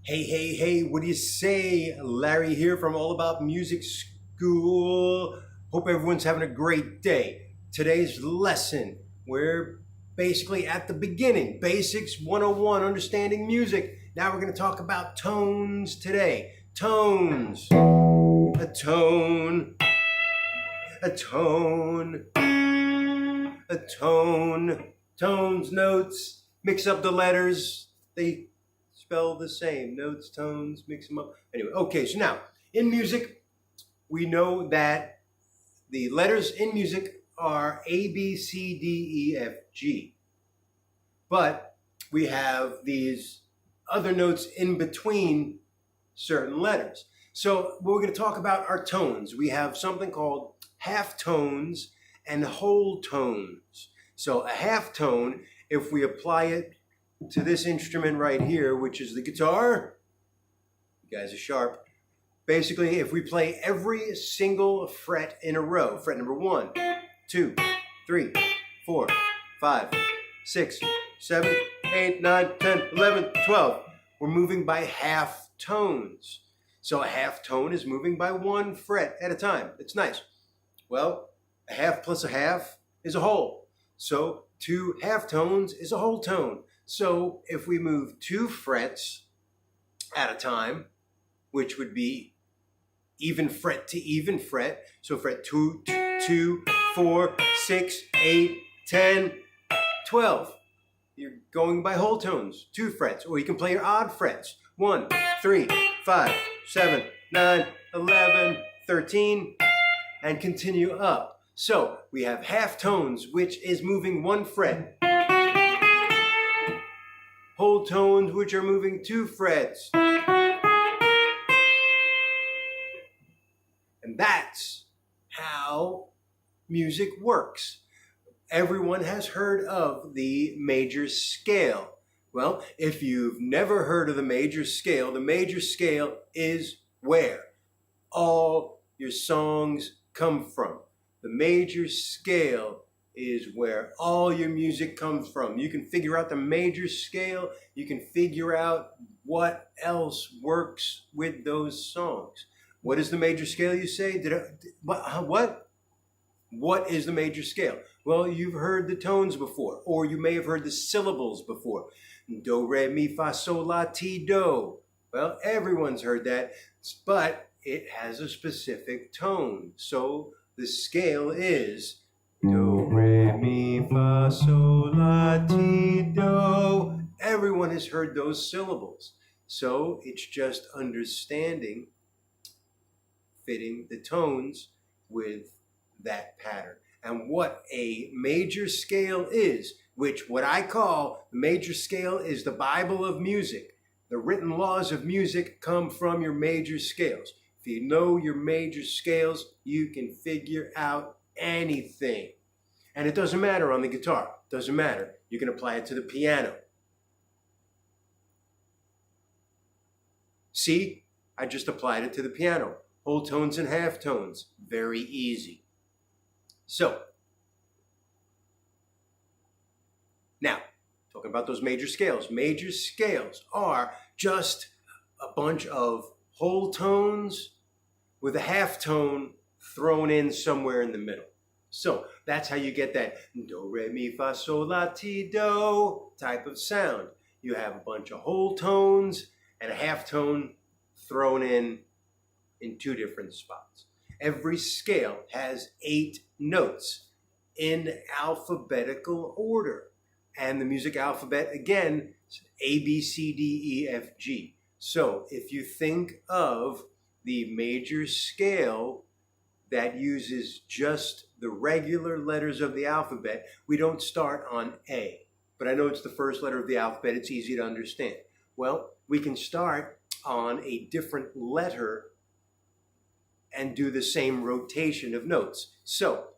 Hey, what do you say? Larry here from All About Music School. Hope everyone's having a great day. Today's lesson, we're basically at the beginning. Basics 101, understanding music. Now we're going to talk about tones today. Tones. A tone. A tone. A tone. Tones, notes. Mix up the letters. They spell the same. Notes, tones, mix them up. Anyway, okay, so now in music, we know that the letters in music are A, B, C, D, E, F, G. But we have these other notes in between certain letters. So we're going to talk about our tones. We have something called half tones and whole tones. So a half tone, if we apply it to this instrument right here, which is the guitar. You guys are sharp. Basically, if we play every single fret in a row, fret number 1, 2, 3, 4, 5, 6, 7, 8, 9, 10, 11, 12, we're moving by half tones. So a half tone is moving by one fret at a time. It's nice. Well, a half plus a half is a whole. So 2 half tones is a whole tone. So if we move 2 frets at a time, which would be even fret to even fret, so fret 2, 2, 4, 6, 8, 10, 12. You're going by whole tones, 2 frets, or you can play your odd frets. 1, 3, 5, 7, 9, 11, 13, and continue up. So we have half tones, which is moving 1 fret. Whole tones, which are moving 2 frets. And that's how music works. Everyone has heard of the major scale. Well, if you've never heard of the major scale is where all your songs come from. The major scale is where all your music comes from. You can figure out the major scale. You can figure out what else works with those songs. What is the major scale, you say? What? What is the major scale? Well, you've heard the tones before, or you may have heard the syllables before. Do, re, mi, fa, sol, la, ti, do. Well, everyone's heard that, but it has a specific tone. So the scale is do, re, mi, fa, sol, la, ti, do. Everyone has heard those syllables. So it's just understanding, fitting the tones with that pattern. And what a major scale is, which what I call the major scale is the Bible of music. The written laws of music come from your major scales. If you know your major scales, you can figure out anything. And it doesn't matter on the guitar. It doesn't matter. You can apply it to the piano. See, I just applied it to the piano. Whole tones and half tones. Very easy. So, now, talking about those major scales. Major scales are just a bunch of whole tones with a half tone thrown in somewhere in the middle. So that's how you get that do, re, mi, fa, sol, la, ti, do type of sound. You have a bunch of whole tones and a half tone thrown in 2 different spots. Every scale has 8 notes in alphabetical order. And the music alphabet, again, A, B, C, D, E, F, G. So if you think of the major scale that uses just the regular letters of the alphabet, we don't start on A. But I know it's the first letter of the alphabet. It's easy to understand. Well, we can start on a different letter and do the same rotation of notes. So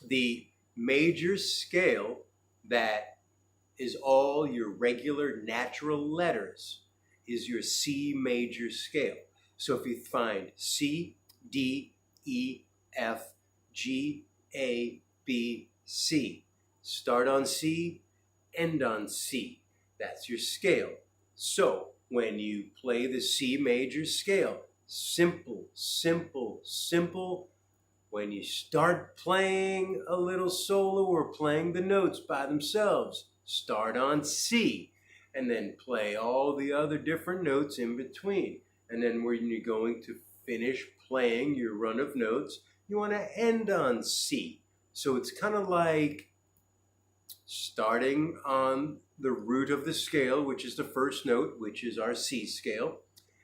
the major scale that is all your regular natural letters is your C major scale. So if you find C, D, E, F, G, A, B, C, start on C, end on C. That's your scale. So when you play the C major scale. Simple, simple, simple. When you start playing a little solo or playing the notes by themselves, start on C and then play all the other different notes in between. And then when you're going to finish playing your run of notes, you want to end on C. So it's kind of like starting on the root of the scale, which is the first note, which is our C scale,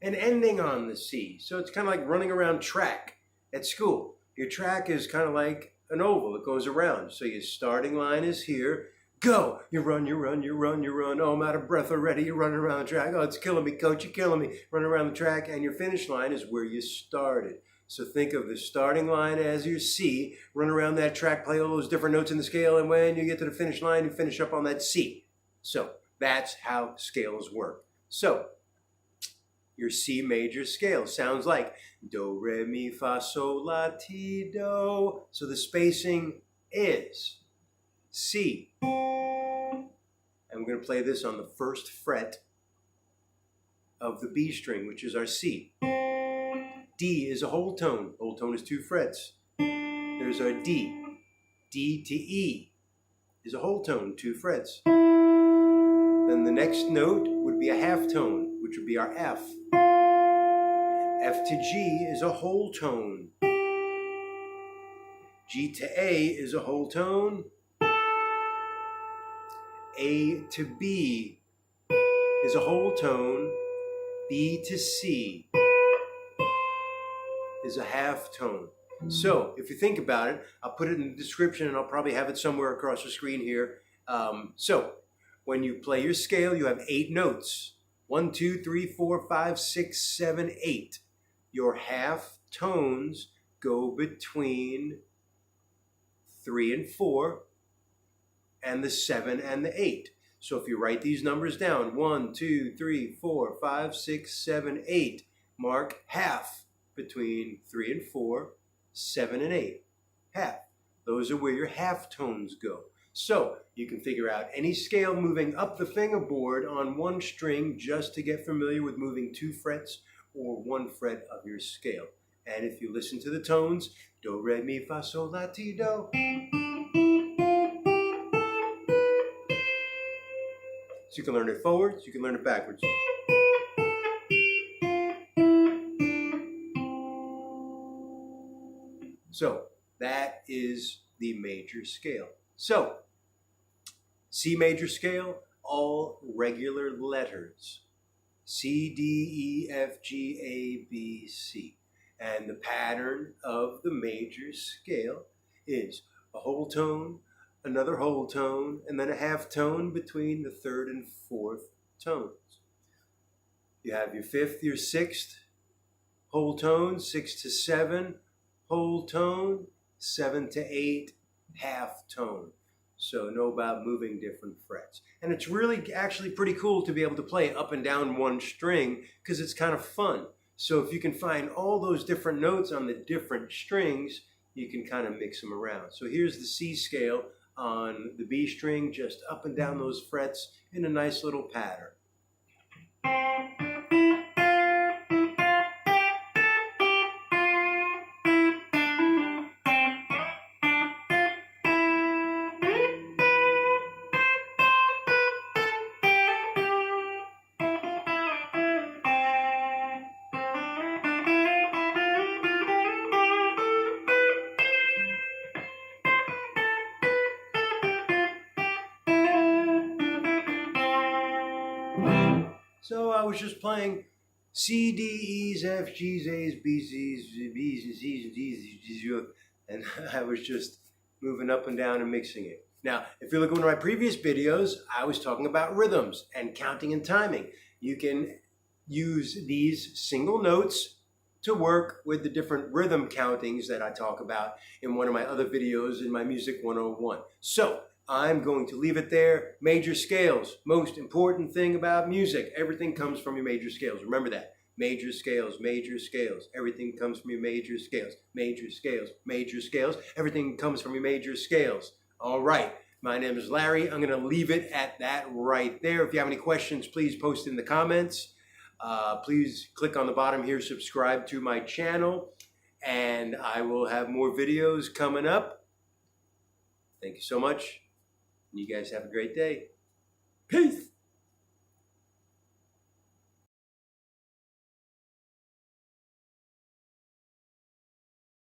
and ending on the C. So it's kind of like running around track at school. Your track is kind of like an oval. It goes around. So your starting line is here. Go! You run, you run, you run, you run. Oh, I'm out of breath already. You're running around the track. Oh, it's killing me, coach. You're killing me. Running around the track. And your finish line is where you started. So think of the starting line as your C. Run around that track, play all those different notes in the scale. And when you get to the finish line, you finish up on that C. So that's how scales work. So your C major scale sounds like do, re, mi, fa, sol, la, ti, do. So the spacing is C. And we're going to play this on the first fret of the B string, which is our C. D is a whole tone. Whole tone is 2 frets. There's our D. D to E is a whole tone, 2 frets. Then the next note would be a half tone, which would be our F. F to G is a whole tone. G to A is a whole tone. A to B is a whole tone. B to C is a half tone. So if you think about it, I'll put it in the description and I'll probably have it somewhere across the screen here. So when you play your scale, you have 8 notes. 1, 2, 3, 4, 5, 6, 7, 8. Your half tones go between 3 and 4 and the 7 and the 8. So if you write these numbers down, 1, 2, 3, 4, 5, 6, 7, 8, mark half between 3 and 4, 7 and 8. Half. Those are where your half tones go. So you can figure out any scale moving up the fingerboard on one string just to get familiar with moving 2 frets or 1 fret of your scale. And if you listen to the tones, do, re, mi, fa, sol, la, ti, do. So you can learn it forwards, you can learn it backwards. So that is the major scale. So C major scale, all regular letters. C, D, E, F, G, A, B, C. And the pattern of the major scale is a whole tone, another whole tone, and then a half tone between the 3rd and 4th tones. You have your 5th, your 6th, whole tone, 6 to 7, whole tone, 7 to 8, half tone. So know about moving different frets. And it's really actually pretty cool to be able to play up and down one string because it's kind of fun. So if you can find all those different notes on the different strings, you can kind of mix them around. So here's the C scale on the B string, just up and down those frets in a nice little pattern. So I was just playing C, D, E's, F, G's, A's, B's, C's, B's, and C's, and D's, and I was just moving up and down and mixing it. Now, if you look at one of my previous videos, I was talking about rhythms and counting and timing. You can use these single notes to work with the different rhythm countings that I talk about in one of my other videos in my Music 101. So I'm going to leave it there. Major scales, most important thing about music. Everything comes from your major scales. Remember that. Major scales, major scales. Everything comes from your major scales. Major scales, major scales. Everything comes from your major scales. All right. My name is Larry. I'm going to leave it at that right there. If you have any questions, please post in the comments. Please click on the bottom here, subscribe to my channel, and I will have more videos coming up. Thank you so much. You guys have a great day. Peace.